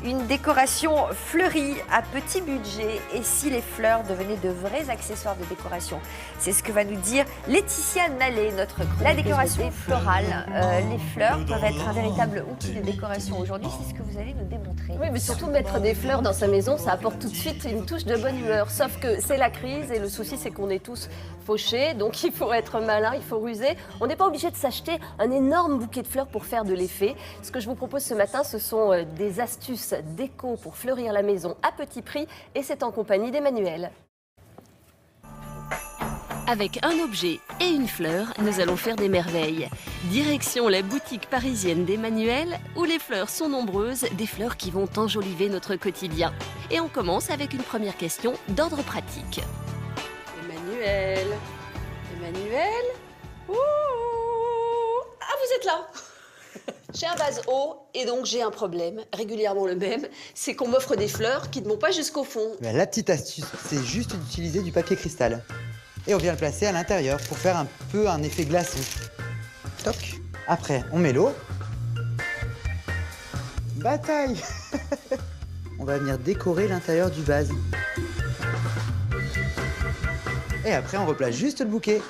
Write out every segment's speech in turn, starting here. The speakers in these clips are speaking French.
Une décoration fleurie à petit budget et si les fleurs devenaient de vrais accessoires de décoration. C'est ce que va nous dire Laetitia Nallet, notre la décoration florale. Les fleurs peuvent être un véritable outil de décoration aujourd'hui, c'est ce que vous allez nous démontrer. Oui, mais surtout mettre des fleurs dans sa maison, ça apporte tout de suite une touche de bonne humeur. Sauf que c'est la crise et le souci, c'est qu'on est tous fauchés, donc il faut être malin, il faut ruser. On n'est pas obligé de s'acheter un énorme bouquet de fleurs pour faire de l'effet. Ce que je vous propose ce matin, ce sont des astuces déco pour fleurir la maison à petit prix et c'est en compagnie d'Emmanuel. Avec un objet et une fleur, nous allons faire des merveilles. Direction la boutique parisienne d'Emmanuel, où les fleurs sont nombreuses, des fleurs qui vont enjoliver notre quotidien. Et on commence avec une première question d'ordre pratique. Emmanuel, ouh, ah vous êtes là. J'ai un vase haut et donc j'ai un problème, régulièrement le même, c'est qu'on m'offre des fleurs qui ne vont pas jusqu'au fond. La petite astuce, c'est juste d'utiliser du papier cristal. Et on vient le placer à l'intérieur pour faire un peu un effet glaçon. Toc. Après, on met l'eau. Bataille. On va venir décorer l'intérieur du vase. Et après, on replace juste le bouquet.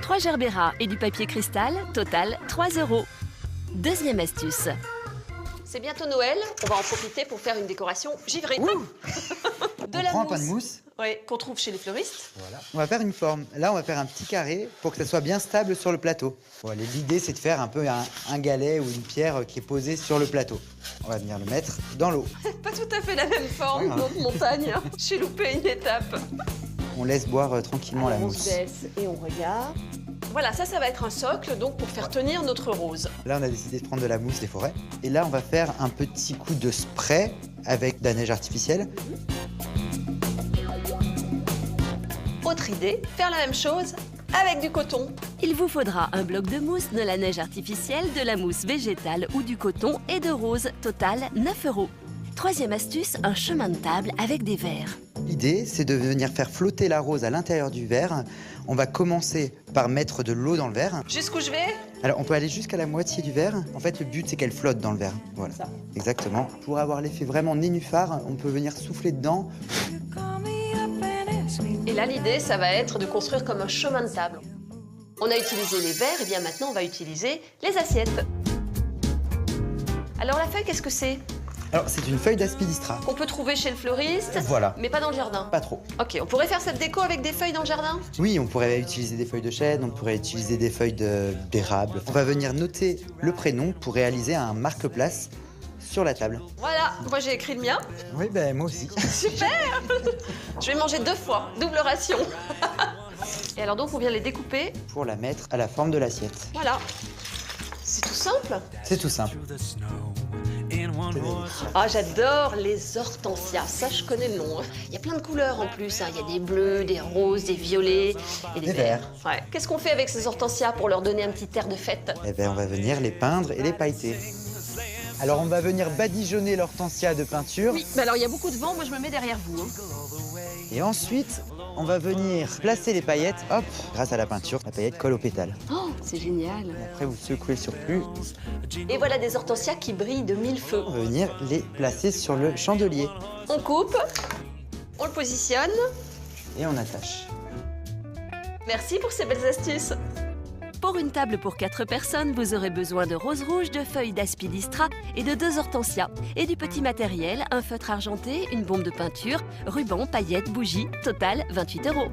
3 gerbera et du papier cristal, total 3 €. Deuxième astuce. C'est bientôt Noël, on va en profiter pour faire une décoration givrée. On prend un pain de mousse. Oui, qu'on trouve chez les fleuristes. Voilà. On va faire une forme. Là, on va faire un petit carré pour que ça soit bien stable sur le plateau. Voilà, l'idée, c'est de faire un peu un galet ou une pierre qui est posée sur le plateau. On va venir le mettre dans l'eau. Pas tout à fait la même forme, notre montagne. J'ai loupé une étape. On laisse boire tranquillement la On mousse. se baisse et on regarde. Voilà, ça va être un socle donc pour faire tenir notre rose. Là, on a décidé de prendre de la mousse des forêts. Et là, on va faire un petit coup de spray avec de la neige artificielle. Autre idée, faire la même chose avec du coton. Il vous faudra un bloc de mousse, de la neige artificielle, de la mousse végétale ou du coton et de rose, total 9 €. Troisième astuce, un chemin de table avec des verres. L'idée, c'est de venir faire flotter la rose à l'intérieur du verre. On va commencer par mettre de l'eau dans le verre. Jusqu'où je vais? Alors, on peut aller jusqu'à la moitié du verre. En fait, le but, c'est qu'elle flotte dans le verre. Voilà, Ça. exactement. Pour avoir l'effet vraiment nénuphar, on peut venir souffler dedans. Et là, l'idée, ça va être de construire comme un chemin de table. On a utilisé les verres, et bien maintenant, on va utiliser les assiettes. Alors, la feuille, qu'est-ce que c'est? Alors, c'est une feuille d'aspidistra. Qu'on peut trouver chez le fleuriste, Voilà. mais pas dans le jardin. Pas trop. Ok, on pourrait faire cette déco avec des feuilles dans le jardin? Oui, on pourrait utiliser des feuilles de chêne, on pourrait utiliser des feuilles d'érable. On va venir noter le prénom pour réaliser un marque-place sur la table. Voilà, moi j'ai écrit le mien. Oui, ben moi aussi. Super. Je vais manger 2 fois, double ration. Et alors donc, on vient les découper. Pour la mettre à la forme de l'assiette. Voilà. C'est tout simple. C'est tout simple. Ah, j'adore les hortensias, ça je connais le nom. Il y a plein de couleurs en plus, hein. Il y a des bleus, des roses, des violets et des verts. Ouais. Qu'est-ce qu'on fait avec ces hortensias pour leur donner un petit air de fête? Eh ben, on va venir les peindre et les pailleter. Alors, on va venir badigeonner l'hortensia de peinture. Oui, mais alors il y a beaucoup de vent, moi je me mets derrière vous. Hein. Et ensuite, on va venir placer les paillettes. Hop, grâce à la peinture, la paillette colle au pétale. Oh, c'est génial. Après, vous secouez le surplus. Et voilà des hortensias qui brillent de 1000 feux. On va venir les placer sur le chandelier. On coupe, on le positionne. Et on attache. Merci pour ces belles astuces. Pour une table pour 4 personnes, vous aurez besoin de roses rouges, de feuilles d'aspidistra et de 2 hortensias. Et du petit matériel, un feutre argenté, une bombe de peinture, ruban, paillettes, bougies, total 28 €.